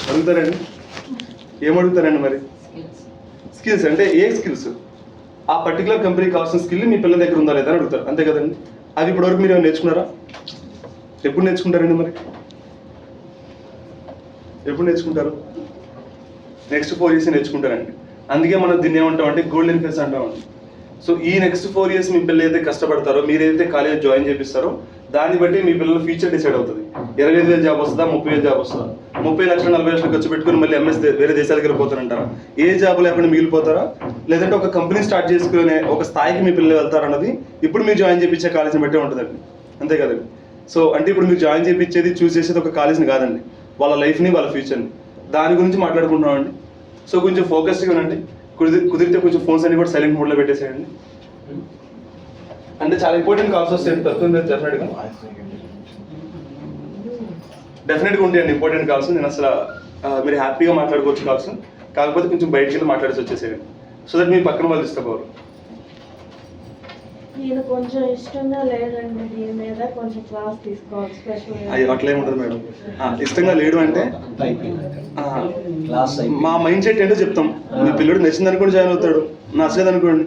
అడుగుతారండి? ఏమడుగుతారండి మరి? స్కిల్స్ అంటే ఏ స్కిల్స్? ఆ పర్టికులర్ కంపెనీకి కావాల్సిన స్కిల్ మీ పిల్లల దగ్గర ఉందా లేదా అని అడుగుతారు, అంతే కదండి. అది ఇప్పటివరకు మీరు ఏమైనా నేర్చుకున్నారా? ఎప్పుడు నేర్చుకుంటారండి మరి? ఎప్పుడు నేర్చుకుంటారు? Next 4 years నేర్చుకుంటారండి. అందుకే మనం దీన్ని ఏమంటామంటే గోల్డెన్ ఫేస్ అంటామండి. సో ఈ నెక్స్ట్ 4 years మీ పిల్లలు ఏదైతే కష్టపడతారో, మీరైతే కాలేజ్ జాయిన్ చేపిస్తారో దాన్ని బట్టి మీ పిల్లల ఫ్యూచర్ డిసైడ్ అవుతుంది. 25,000 జాబ్ వస్తుందా, 30,000 జాబ్ వస్తుందా? 30 లక్షలు 40 లక్షలు ఖర్చు పెట్టుకుని మళ్ళీ ఎంఎస్ వేరే దేశాలకు వెళ్ళిపోతారంటారా? ఏ జాబ్ లేకుండా మిగిలిపోతారా? లేదంటే ఒక కంపెనీ స్టార్ట్ చేసుకునే ఒక స్థాయికి మీ పిల్లలు వెళ్తారన్నది ఇప్పుడు మీరు జాయిన్ చేయించే కాలేజీని బట్టే ఉంటుందండి, అంతే కదండి. సో అంటే ఇప్పుడు మీరు జాయిన్ చేయించేది చూస్ చేసేది ఒక కాలేజీని కాదండి, వాళ్ళ లైఫ్ని వాళ్ళ ఫ్యూచర్ని, దాని గురించి మాట్లాడుకుంటున్నామండి. సో కొంచెం ఫోకస్డ్గా ఉండండి. కుదిరితే కొంచెం ఫోన్స్ అన్ని కూడా సైలెంట్ మోడ్లో పెట్టేసేయండి. అంటే చాలా ఇంపార్టెంట్ కాల్స్ వస్తాయండి తక్కువ డెఫినెట్గా ఉంటాయండి ఇంపార్టెంట్ కాల్స్. నేను అసలు మీరు హ్యాపీగా మాట్లాడుకోవచ్చు కాల్స్, కాకపోతే కొంచెం బయటికి వెళ్ళి మాట్లాడేసి వచ్చేసేయండి, సో దట్ మీ పక్కన వాళ్ళు ఇష్టపోరు. నేను కొంచెం ఇష్టంగా లేదండి, దీని మీద కొంచెం క్లాస్ తీసుకోవాలి స్పెషల్. అట్లా ఏముంటుంది మేడం, ఇష్టంగా లేడు అంటే మా మైండ్ సెట్ ఏంటో చెప్తాం. మీ పిల్లడు నచ్చింది అనుకోండి జాయిన్ అవుతాడు, నచ్చలేదు అనుకోండి.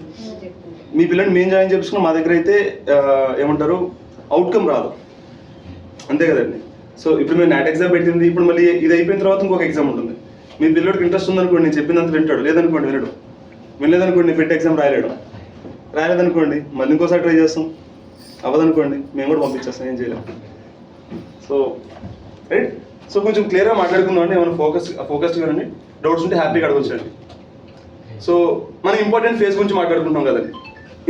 మీ పిల్లడిని మేము జాయిన్ చేసుకున్నాం, మా దగ్గర అయితే ఏమంటారు అవుట్కమ్ రాదు, అంతే కదండి. సో ఇప్పుడు మేము నాట్ ఎగ్జామ్ పెట్టింది, ఇప్పుడు మళ్ళీ ఇది అయిపోయిన తర్వాత ఇంకొక ఎగ్జామ్ ఉంటుంది. మీ పిల్లడికి ఇంట్రెస్ట్ ఉందనుకోండి, నేను చెప్పినంత వింటాడు, లేదనుకోండి వినడు. వినలేదనుకోండి పెట్టి ఎగ్జామ్ రాయలేదనుకోండి మళ్ళీ ఇంకోసారి ట్రై చేస్తాం, అవ్వదనుకోండి మేము కూడా పంపించేస్తాం, ఏం చేయలేము. సో రైట్, సో కొంచెం క్లియర్గా మాట్లాడుకుందాం అండి. ఏమైనా ఫోకస్డ్గా రండి, డౌట్స్ ఉంటే హ్యాపీగా అడగొచ్చండి. సో మనం ఇంపార్టెంట్ ఫేజ్ గురించి మాట్లాడుకుంటున్నాం కదండి,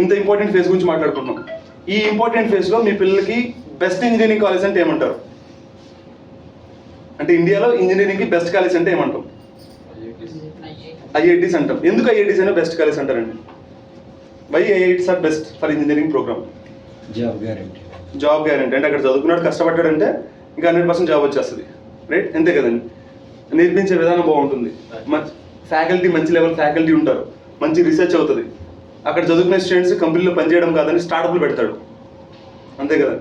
ఇంత ఇంపార్టెంట్ ఫేజ్ గురించి మాట్లాడుకుంటున్నాం. ఈ ఇంపార్టెంట్ ఫేజ్లో మీ పిల్లలకి బెస్ట్ ఇంజనీరింగ్ కాలేజ్ అంటే ఏమంటారు? అంటే ఇండియాలో ఇంజనీరింగ్కి బెస్ట్ కాలేజ్ అంటే ఏమంటాం? ఐఐటీస్ అంటాం. ఎందుకు ఐఐటీస్ అయినా బెస్ట్ కాలేజ్ అంటారండి? Why IITs are best for engineering program? Job guarantee అంటే అక్కడ చదువుకున్నాడు కష్టపడ్డాడంటే ఇంకా 100% జాబ్ వచ్చేస్తుంది, రైట్? అంతే కదండి. నేర్పించే విధానం బాగుంటుంది, ఫ్యాకల్టీ మంచి లెవెల్ ఫ్యాకల్టీ ఉంటారు, మంచి రీసెర్చ్ అవుతుంది. అక్కడ చదువుకునే స్టూడెంట్స్ కంపెనీలో పనిచేయడం కాదని స్టార్టప్లు పెడతాడు, అంతే కదా.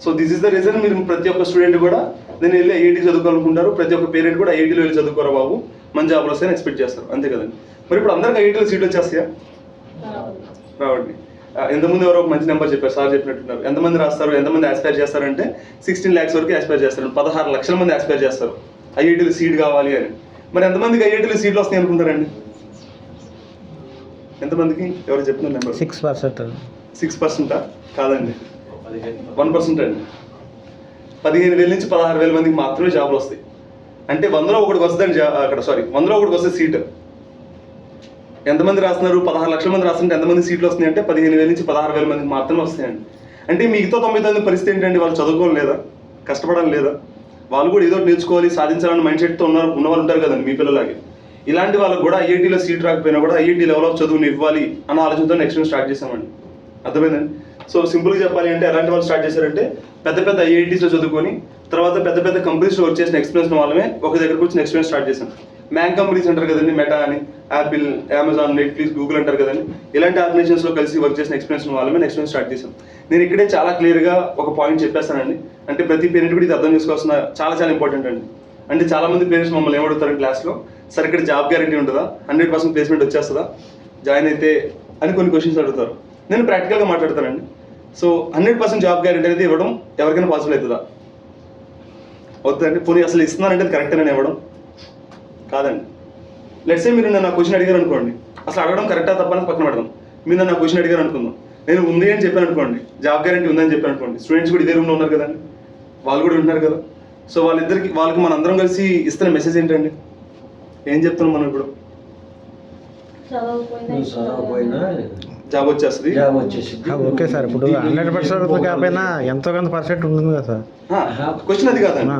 So this is the reason మీరు ప్రతి ఒక్క స్టూడెంట్ కూడా నేను వెళ్ళి ఐఐటీ చదువుకోవాలనుకుంటారు, ప్రతి ఒక్క పేరెంట్ కూడా ఐఐటీలో వెళ్ళి చదువుకోరా బాబు మంచి జాబ్లు వస్తాయని ఎక్స్పెక్ట్ చేస్తారు, అంతే కదండి. మరి ఇప్పుడు అందరికి ఐఐటీలో సీట్లు వచ్చేస్తాయా? రావండి. ఎంతమంది ఎవరో ఒక మంచి నెంబర్ చెప్పారు, సార్ చెప్పినట్టున్నారు. ఎంతమంది రాస్తారు, ఎంతమంది ఆస్పైర్ చేస్తారంటే 16 lakhs వరకు ఆస్పైర్ చేస్తారు, 16 లక్షల మంది ఆస్పైర్ చేస్తారు ఐఐటీలో సీట్ కావాలి అని. మరి ఎంతమందికి ఐఐటీలో సీట్లు వస్తాయి అనుకుంటారండి? ఎంతమందికి? ఎవరు చెప్తున్నారు నెంబర్? 6%. 6%? కాదండి, 1% అండి. 15,000 నుంచి 16,000 మందికి మాత్రమే జాబులు వస్తాయి. అంటే 100లో ఒకటికి వస్తుందండి అక్కడ, 100లో ఒకటికి వస్తే సీట్. ఎంతమంది రాస్తున్నారు? 16 లక్షల మంది రాస్తుంటే ఎంతమంది సీట్లు వస్తున్నాయి అంటే 15,000 నుంచి 16,000 మందికి మాత్రమే వస్తాయండి. అంటే మిగతా 99 పరిస్థితి ఏంటంటే వాళ్ళు చదువుకోవాలి లేదా, కష్టపడాలి లేదా, వాళ్ళు కూడా ఏదో నేర్చుకోవాలి సాధించాలన్న మైండ్ సెట్తో ఉన్న వాళ్ళు ఉంటారు కదండి మీ పిల్లలాగే. ఇలాంటి వాళ్ళకి కూడా ఐఐటీలో సీట్ రాకపోయినా కూడా ఐఐటీ లెవెల్ ఆఫ్ చదువుని ఇవ్వాలి అన్న ఆలోచనతో నెక్స్ట్ స్టార్ట్ చేసామండి, అర్థమైందండి. సో సింపుల్గా చెప్పాలి అంటే ఎలాంటి వాళ్ళు స్టార్ట్ చేశారంటే పెద్ద పెద్ద ఐఐటీస్లో చదువుకొని తర్వాత పెద్ద పెద్ద కంపెనీస్లో వర్క్ చేసిన ఎక్స్పీరియన్స్ వాళ్ళమే ఒక దగ్గరకు వచ్చి ఎక్స్పీరియన్స్ స్టార్ట్ చేశాం. మ్యాన్ కంపెనీస్ అంటారు కదండి, మెటా అని, యాపిల్, అమెజాన్, నెట్ఫ్లిక్స్, గూగుల్ అంటారు కదండి, ఇలాంటి ఆర్గనైజేషన్స్లో కలిసి వర్క్ చేసిన ఎక్స్పీరియన్స్ వాళ్ళమే నెక్స్ట్ స్టార్ట్ చేశాం. నేను ఇక్కడే చాలా క్లియర్గా ఒక పాయింట్ చెప్పేస్తానండి, అంటే ప్రతి పేరెంట్ కూడా ఇది అర్థం చేసుకోవాల్సిన చాలా ఇంపార్టెంట్ అండి. అంటే చాలా మంది పేరెంట్స్ మమ్మల్ని ఏమడుగుతారు క్లాస్లో, సార్ ఇక్కడ జాబ్ గ్యారంటీ ఉంటుందా, 100% ప్లేస్మెంట్ వచ్చేస్తుందా జాయిన్ అయితే అని కొన్ని క్వశ్చన్స్ అడుగుతారు. నేను ప్రాక్టికల్గా మాట్లాడతానండి. సో 100% జాబ్ గ్యారంటీ అనేది ఇవ్వడం ఎవరికైనా పాసిబుల్ అవుతుందా? అవుతుందండి. పోనీ అసలు ఇస్తున్నానంటే కరెక్ట్ అని ఇవ్వడం కాదండి. లెట్స్ సే మీరు నన్ను క్వశ్చన్ అడిగారు అనుకోండి, అసలు అడగడం కరెక్టా తప్పని పక్కన పెడదాం. మీరు నన్ను క్వశ్చన్ అడిగారు అనుకుందాం, నేను ఉంది అని చెప్పాను అనుకోండి, జాబ్ గ్యారంటీ ఉందని చెప్పాను అనుకోండి, స్టూడెంట్స్ కూడా ఇదే రూమ్లో ఉన్నారు కదండి, వాళ్ళు కూడా ఉంటున్నారు కదా. సో వాళ్ళకి మన అందరం కలిసి ఇస్తున్న మెసేజ్ ఏంటండి? ఏం చెప్తున్నాం మనం ఇప్పుడు? చదవకపోయినా జాబ్ వచ్చేస్తుంది. ఓకే సార్, ఇప్పుడు 100% కాకపోయినా ఎంతో కొంత పర్సెంట్ ఉంటుంది కదా సార్. క్వశ్చన్ అది కాదండి,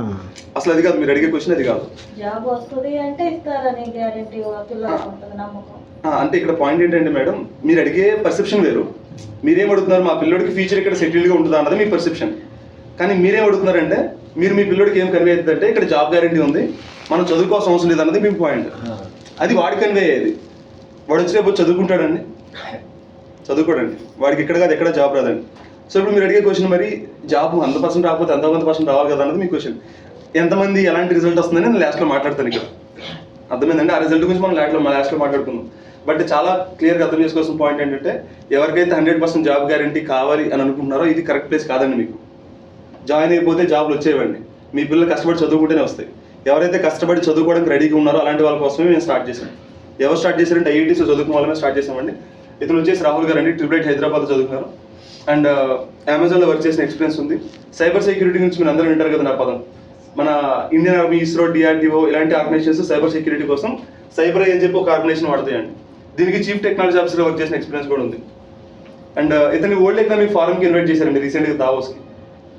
అసలు అది కాదు, మీరు అడిగే క్వశ్చన్ అది కాదు. జాబ్ వస్తుంది అంటే ఇస్తారని గ్యారెంటీ పిల్లలకు ఉంటుంది నమ్మకం. అంటే ఇక్కడ పాయింట్ ఏంటంటే మేడం, మీరు అడిగే పర్సెప్షన్ వేరు. మీరేం అడుగుతున్నారు, మా పిల్లడికి ఫ్యూచర్ ఇక్కడ సెటిల్డ్గా ఉంటుందా అన్నది మీ పర్సెప్షన్. కానీ మీరేం అడుగుతున్నారంటే మీరు మీ పిల్లడికి ఏం కన్వే అవుతుందంటే ఇక్కడ జాబ్ గ్యారంటీ ఉంది, మనం చదువుకోవాల్సిన అవసరం లేదు అన్నది మీ పాయింట్. అది వాడి కన్వే అయ్యేది. వాడు వచ్చేటప్పుడు చదువుకుంటాడండి, చదువుకోడండి, వాడికి ఇక్కడ కాదు ఎక్కడ జాబ్ రాదండి. సో ఇప్పుడు మీరు అడిగే క్వశ్చన్ మరి జాబ్ 100% రాకపోతే ఎంత 100% రావాలి కదా అన్నది మీ క్వశ్చన్. ఎంతమంది ఎలాంటి రిజల్ట్ వస్తుందని నేను లాస్ట్లో మాట్లాడతాను ఇక్కడ. అర్థమైందండి? ఆ రిజల్ట్ గురించి మనం లాస్ట్లో మాట్లాడుకుందాం. బట్ చాలా క్లియర్గా అర్థం చేసుకోవాల్సిన పాయింట్ ఏంటంటే, ఎవరికైతే 100% జాబ్ గ్యారంటీ కావాలి అని అనుకుంటున్నారో ఇది కరెక్ట్ ప్లేస్ కాదండి. మీకు జాయిన్ అయిపోతే జాబ్లు వచ్చేవండి. మీ పిల్లలు కష్టపడి చదువుకుంటేనే వస్తాయి. ఎవరైతే కష్టపడి చదువుకోవడానికి రెడీగా ఉన్నారో అలాంటి వాళ్ళ కోసమే మేము స్టార్ట్ చేసాం. ఎవరు స్టార్ట్ చేశారంటే ఐఐటీస్లో చదువుకున్న వాళ్ళమే స్టార్ట్ చేసామండి. ఇతను వచ్చేసి రాహుల్ గారు అండి, ట్రిపుల్ హైదరాబాద్లో చదువుకున్నారు అండ్ అమెజాన్లో వర్క్ చేసిన ఎక్స్పీరియన్స్ ఉంది. సైబర్ సెక్యూరిటీ గురించి మీరు అందరూ వింటారు కదా నా పదం. మన ఇండియన్ ఆర్మీ, ఇస్రో, డిఆర్డిఓ ఇలాంటి ఆర్గనైజేషన్స్ సైబర్ సెక్యూరిటీ కోసం సైబర్ అని చెప్పి ఒక ఆర్గనైజేషన్ వాడతాయండి. దీనికి చీఫ్ టెక్నాలజీ ఆఫీసర్గా వర్క్ చేసిన ఎక్స్పీరియన్స్ కూడా ఉంది. అండ్ ఇతని వరల్డ్ ఎకనామిక్ ఫారంకి ఇన్వైట్ చేశారండి రీసెంట్గా దావోస్కి.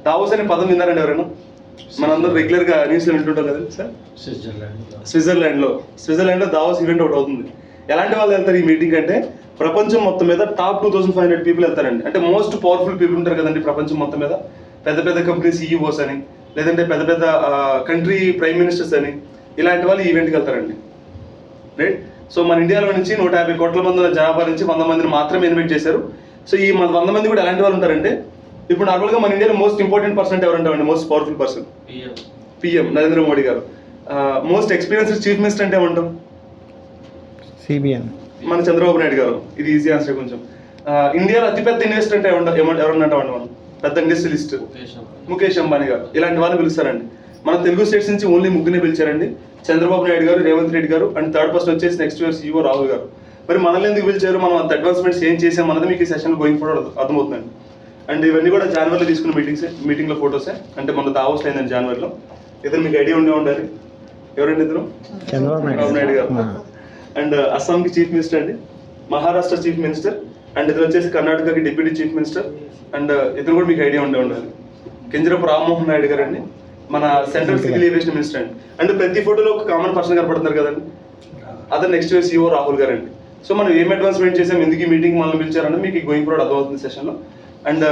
దావోస్ అనే పదం విన్నారండి ఎవరైనా? మనందరూ రెగ్యులర్గా న్యూస్లో వింటుంటాం కదా సార్. స్విట్జర్లాండ్లో దావోస్ ఈవెంట్ ఒకటి అవుతుంది. ఎలాంటి వాళ్ళు వెళ్తారు ఈ మీటింగ్ అంటే, ప్రపంచం మొత్తం మీద టాప్ 2500 పీపుల్ వెళ్తారండి. అంటే మోస్ట్ పవర్ఫుల్ పీపుల్ ఉంటారు కదండి ప్రపంచం మొత్తం మీద. పెద్ద పెద్ద కంపెనీ సీఈఓస్ అని, లేదంటే పెద్ద పెద్ద కంట్రీ ప్రైమ్ మినిస్టర్స్ అని, ఇలాంటి వాళ్ళు ఈవెంట్కి వెళ్తారండి. రైట్. సో మన ఇండియాలో నుంచి 150 కోట్ల మంది జనాభా నుంచి 100 మందిని మాత్రమే ఇన్వైట్ చేశారు. సో ఈ 100 మంది కూడా ఎలాంటి వాళ్ళు ఉంటారంటే, ఇప్పుడు నార్మల్గా మన ఇండియాలో మోస్ట్ ఇంపార్టెంట్ పర్సన్ ఎవరంటామండి? Most powerful person PM Narendra Modi గారు. మోస్ట్ ఎక్స్పీరియన్స్డ్ చీఫ్ మినిస్టర్ అంటే ఏమంటాం? సిబిఎన్ మన చంద్రబాబు నాయుడు గారు. ఇది ఈజీ ఆన్సర్ కొంచెం. ఇండియాలో అతిపెద్ద ఇన్వెస్టర్ అంటే ఎవరన్నా అంటామండి మనం? పెద్ద ఇండస్ట్రియలిస్ట్ ముఖేష్ అంబానీ గారు. ఇలాంటి వాళ్ళు పిలుస్తారండి. మన తెలుగు స్టేట్స్ నుంచి ఓన్లీ ముగ్గురిని పిలిచారండి. చంద్రబాబు నాయుడు గారు, రేవంత్ రెడ్డి గారు అండ్ థర్డ్ పర్సన్ వచ్చేసి నెక్స్ట్ ఇయర్ సీఈఓ రాహుల్ గారు. మరి మనల్ని ఎందుకు పిలిచారు, మనం అంత అడ్వాన్స్మెంట్స్ ఏం చేసాం అన్నది మీకు ఈ సెషన్ గోయింగ్ ఫార్వర్డ్ అర్థమవుతుందండి. అండ్ ఇవన్నీ కూడా జనవరిలో తీసుకున్న మీటింగ్లో ఫోటోసే. అంటే మన దావోస్ అయిందండి జనవరిలో. ఇతను మీకు ఐడియా ఉండాలి. ఎవరండి ఇతను? చంద్రబాబు నాయుడు గారు. అండ్ అస్సాంకి చీఫ్ మినిస్టర్ అండి, మహారాష్ట్ర చీఫ్ మినిస్టర్, అండ్ ఇతను వచ్చేసి కర్ణాటకకి డిప్యూటీ చీఫ్ మినిస్టర్. అండ్ ఇతను కూడా మీకు ఐడియా ఉండాలి. కింజరపు రామ్మోహన్ నాయుడు గారు అండి, మన సెంట్రల్ సివిల్ ఏవియేషన్ మినిస్టర్ అండి. అండ్ ప్రతి ఫోటోలో ఒక కామన్ పర్సన్ కనపడుతున్నారు కదండి, అతను నెక్స్ట్ ఇయర్ సీఈఓ రాహుల్ గారు అండి. సో మనం ఏం అడ్వాన్స్మెంట్ చేసాం, ఎందుకు ఈ మీటింగ్ మనల్ని పిలిచారంటే మీకు గోయింగ్ ఫార్వర్డ్ అర్థమవుతుంది సెషన్లో. అండ్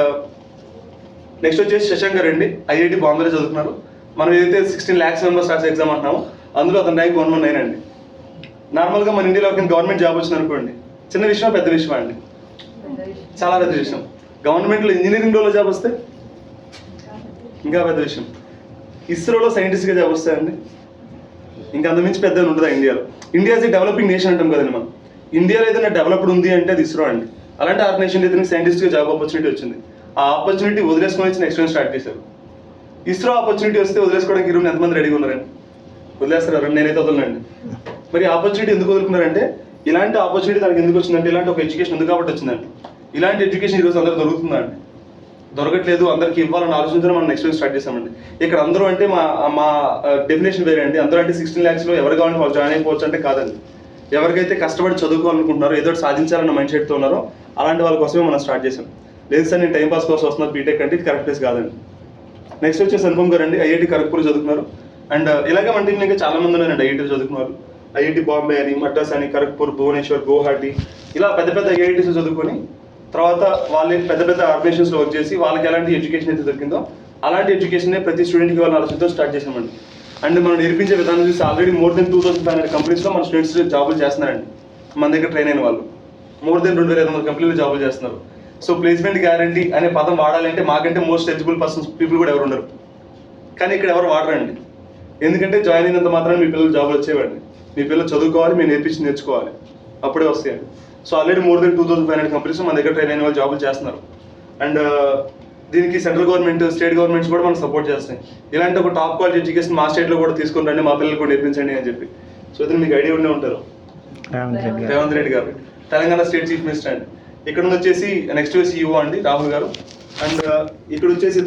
నెక్స్ట్ వచ్చేసి శశాంక్ గారు అండి, ఐఐటి బాంబేలో చదువుతున్నారు. మనం ఏదైతే 16 lakhs మెంబర్స్ రాసే ఎగ్జామ్ అంటున్నామో అందులో అతని ర్యాంక్ 119 అండి. నార్మల్గా మన ఇండియాలో ఒక గవర్నమెంట్ జాబ్ వచ్చింది అనుకోండి, చిన్న విషయం పెద్ద విషయం అండి, చాలా పెద్ద విషయం. గవర్నమెంట్లో ఇంజనీరింగ్ రోలో జాబ్ వస్తే ఇంకా పెద్ద విషయం. ఇస్రోలో సైంటిస్ట్గా జాబ్ వస్తాయండి, ఇంకా అంతమించి పెద్ద ఉంటుందా ఇండియాలో? ఇండియా ఇస్ డెవలపింగ్ నేషన్ అంటాం కదండి మనం. ఇండియాలో ఏదైనా డెవలప్డ్ ఉంది అంటే అది ఇస్రో అండి. అలాంటి ఆర్గనైజేషన్ ఏదైనా సైంటిస్ట్గా జాబ్ ఆపర్చునిటీ వచ్చింది, ఆ ఆపర్చునిటీ వదిలేసుకొని వచ్చి నెక్స్ట్ స్టార్ట్ చేశారు. ఇస్రో ఆపర్చునిటీ వస్తే వదిలేసుకోవడానికి ఈ రోజు ఎంతమంది రెడీగా ఉన్నారండి? వదిలేస్తారు, నేనైతే వదలండి. మరి ఆపర్చునిటీ ఎందుకు వదులుకున్నారంటే, ఇలాంటి ఆపర్చునిటీ దానికి ఎందుకు వచ్చిందంటే, ఇలాంటి ఒక ఎడ్యుకేషన్ ఎందుకు కాబట్టి వచ్చిందండి. ఇలాంటి ఎడ్యుకేషన్ ఈరోజు అందరూ దొరుకుతుందండి, దొరకట్లేదు, అందరికి ఇవ్వాలని ఆలోచించడం మనం నెక్స్ట్ స్టార్ట్ చేసామండి. ఇక్కడ అందరూ అంటే మా డెఫినేషన్ వేరే అండి. అందరూ అంటే 16 lakhs ఎవరు కావాలంటే వాళ్ళు జాయిన్ అయిపోవచ్చు అంటే కాదండి. ఎవరికైతే కష్టపడి చదువుకోవాలనుకుంటున్నారో, ఏదో సాధించాలన్న మైండ్ సెట్తో ఉన్నారో అలాంటి వాళ్ళ కోసమే మనం స్టార్ట్ చేసాం. లేదు సార్ నేను టైంపాస్ కోసం వస్తున్నారు బీటెక్ అంటే ఇది కరెక్ట్ ప్లేస్ కాదండి. నెక్స్ట్ వచ్చేసి అనుపమ్ గారు అండి, ఐఐటి ఖరగ్పూర్ చదువుతున్నారు. అండ్ ఇలాగే మన టీంలో ఇంకా చాలా మంది ఉన్నారండి ఐఐటీ చదువుకున్నారు. ఐఐటి బాంబే అని, మద్రాస్ అని, ఖరగ్పూర్, భువనేశ్వర్, గౌహటి, ఇలా పెద్ద పెద్ద ఐఐటీస్ చదువుకొని తర్వాత వాళ్ళు పెద్ద పెద్ద ఆర్గనైజేషన్స్లో వర్క్ చేసి వాళ్ళకి ఎలాంటి ఎడ్యుకేషన్ అయితే దొరికిందో అలాంటి ఎడ్యుకేషన్ ప్రతి స్టూడెంట్కి వాళ్ళ ఆలోచనతో స్టార్ట్ చేసామండి. అండ్ మనం నేర్పించే విధానం చూసి ఆల్రెడీ మోర్ దెన్ 2500 కంపెనీస్లో మన స్టూడెంట్స్ జాబులు చేస్తున్నారండి. మన దగ్గర ట్రైన్ అయిన వాళ్ళు మోర్ దెన్ 2500 కంపెనీలు జాబులు చేస్తున్నారు. సో ప్లేస్మెంట్ గ్యారంటీ అనే పదం వాడాలంటే మాకంటే మోస్ట్ ఎలిజిబుల్ పర్సన్స్ పీపుల్ కూడా ఎవరు ఉండరు, కానీ ఇక్కడ ఎవరు వాడరండి. ఎందుకంటే జాయిన్ అయినంత మాత్రం మీ పిల్లలు జాబులు వచ్చేవాడిని. మీ పిల్లలు చదువుకోవాలి, మేము నేర్చుకోవాలి, అప్పుడే వస్తాయండి. So already more than 2500 companies మన దగ్గర ట్రైన్ అయిన వాళ్ళు జాబులు చేస్తున్నారు. అండ్ దీనికి సెంట్రల్ గవర్నమెంట్, స్టేట్ గవర్నమెంట్స్ కూడా మనం సపోర్ట్ చేస్తాయి. ఇలాంటి ఒక టాప్ క్వాలిటీ ఎడ్యుకేషన్ మా స్టేట్లో కూడా తీసుకుని రండి, మా పిల్లలు కూడా నేర్పించండి అని చెప్పి. సో ఇది మీకు ఐడియా ఉండే ఉంటారు, రేవంత్ రెడ్డి గారు, తెలంగాణ స్టేట్ చీఫ్ మినిస్టర్ అండి. ఇక్కడ నుంచి వచ్చేసి నెక్స్ట్ సీఈఓ అండి రాహుల్ గారు. అండ్ ఇక్కడ వచ్చేసి